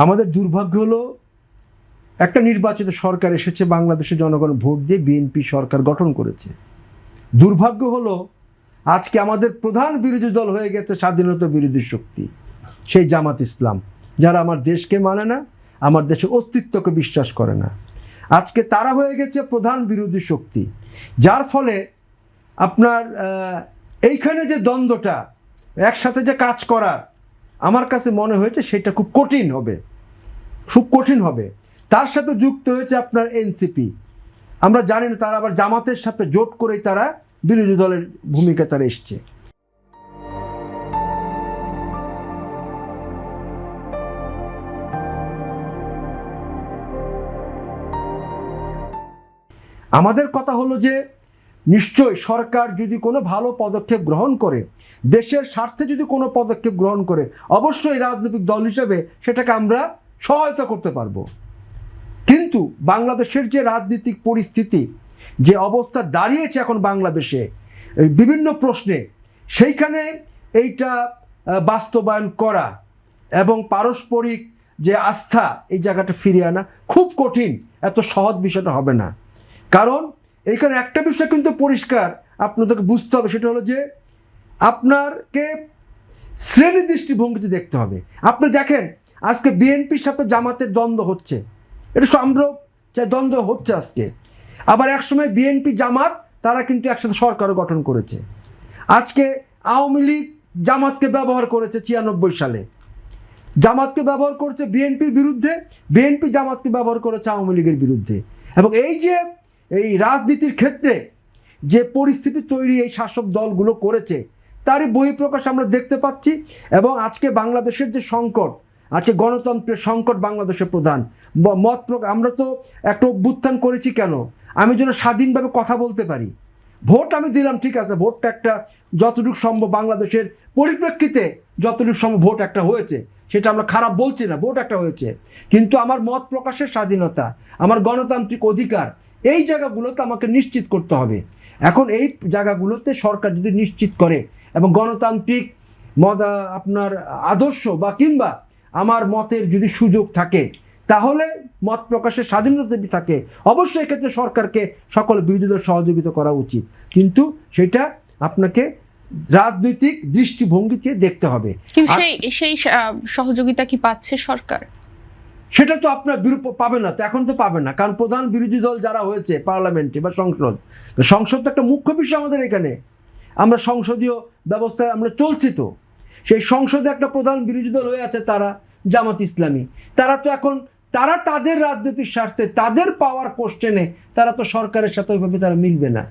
আমাদের দুর্ভাগ্য হলো একটা নির্বাচিত সরকার এসেছে, বাংলাদেশের জনগণ ভোট দিয়ে বিএনপি সরকার গঠন করেছে। দুর্ভাগ্য হলো আজকে আমাদের প্রধান বিরোধী দল হয়ে গেছে স্বাধীনতা বিরোধী শক্তি, সেই জামাত ইসলাম, যারা আমার দেশকে মানে না, আমার দেশের অস্তিত্বকে বিশ্বাস করে না। আজকে তারা হয়ে গেছে প্রধান বিরোধী শক্তি, যার ফলে আপনার এইখানে যে দ্বন্দ্বটা, একসাথে যে কাজ করার, আমার কাছে মনে হয়েছে সেটা খুব কঠিন হবে, খুব কঠিন হবে। তার সাথে যুক্ত হয়েছে আপনার এনসিপি। আমরা জানি না তারা আবার জামাতের সাথে জোট করেই তারা বিরোধী দলের ভূমিকা তারা এসছে। আমাদের কথা হলো যে নিশ্চয়ই সরকার যদি কোনো ভালো পদক্ষেপ গ্রহণ করে, দেশের স্বার্থে যদি কোনো পদক্ষেপ গ্রহণ করে, অবশ্যই রাজনৈতিক দল হিসেবে সেটাকে আমরা সহায়তা করতে পারবো। কিন্তু বাংলাদেশের যে রাজনৈতিক পরিস্থিতি, যে অবস্থা দাঁড়িয়েছে এখন বাংলাদেশে বিভিন্ন প্রশ্নে, সেইখানে এইটা বাস্তবায়ন করা এবং পারস্পরিক যে আস্থা, এই জায়গাটা ফিরিয়ে আনা খুব কঠিন, এত সহজ বিষয়টা হবে না। কারণ এইখানে একটা বিষয় কিন্তু পরিষ্কার আপনাদেরকে বুঝতে হবে, সেটা হলো যে আপনাকে শ্রেণী দৃষ্টিভঙ্গিতে দেখতে হবে। আপনি দেখেন আজকে বিএনপির সাথে জামাতের দ্বন্দ্ব হচ্ছে, এটা সম্ভব যে দ্বন্দ্ব হচ্ছে আজকে। আবার একসময় বিএনপি জামাত তারা কিন্তু একসাথে সরকারও গঠন করেছে। আজকে আওয়ামী লীগ জামাতকে ব্যবহার করেছে 96 সালে, জামাতকে ব্যবহার করছে বিএনপির বিরুদ্ধে, বিএনপি জামাতকে ব্যবহার করেছে আওয়ামী লীগের বিরুদ্ধে। এবং এই যে এই রাজনীতির ক্ষেত্রে যে পরিস্থিতি তৈরি এই শাসক দলগুলো করেছে, তারই বহিঃপ্রকাশ আমরা দেখতে পাচ্ছি। এবং আজকে বাংলাদেশের যে সংকট, আজকে গণতন্ত্রের সংকট বাংলাদেশের প্রধান মত প্রকাশ, আমরা তো একটা অভ্যুত্থান করেছি কেন? আমি যেন স্বাধীনভাবে কথা বলতে পারি। ভোট আমি দিলাম, ঠিক আছে, ভোটটা একটা যতটুকু সম্ভব বাংলাদেশের পরিপ্রেক্ষিতে যতটুকু সম্ভব ভোট একটা হয়েছে, সেটা আমরা খারাপ বলছি না, ভোট একটা হয়েছে। কিন্তু আমার মত প্রকাশের স্বাধীনতা, আমার গণতান্ত্রিক অধিকার, এই জায়গাগুলোতে আমাকে নিশ্চিত করতে হবে। এখন এই জায়গাগুলোতে সরকার যদি নিশ্চিত করে এবং গণতান্ত্রিক আপনার আদর্শ বা কিংবা আমার মতের যদি সুযোগ থাকে, তাহলে মত প্রকাশের স্বাধীনতা থাকে, অবশ্যই এক্ষেত্রে সরকারকে সকল বিরোধীদের সহযোগিতা করা উচিত। কিন্তু সেটা আপনাকে রাজনৈতিক দৃষ্টিভঙ্গিতে দেখতে হবে। সেই সহযোগিতা কি পাচ্ছে সরকার? সেটা তো আপনার পাবে না, তো এখন তো পাবে না, কারণ প্রধান বিরোধী দল যারা হয়েছে পার্লামেন্টে বা সংসদ তো একটা মুখ্য বিষয় আমাদের এখানে। আমরা সংসদীয় ব্যবস্থায় আমরা চলছি, তো সেই সংসদে একটা প্রধান বিরোধী দল হয়ে আছে তারা জামাত ইসলামী। তারা তো এখন তারা তাদের রাজনৈতিক স্বার্থে, তাদের পাওয়ার কোশ্চেনে তারা তো সরকারের সাথে ওইভাবে তারা মিলবে না।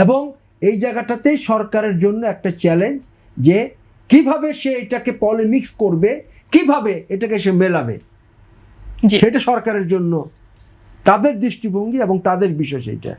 এবং এই জায়গাটাতেই সরকারের জন্য একটা চ্যালেঞ্জ, যে কিভাবে সে এটাকে পলিমিক্স করবে, কিভাবে এটাকে সে মেলাবে, সেটা সরকারের জন্য তাদের দৃষ্টিভঙ্গি এবং তাদের বিষয় সেইটা।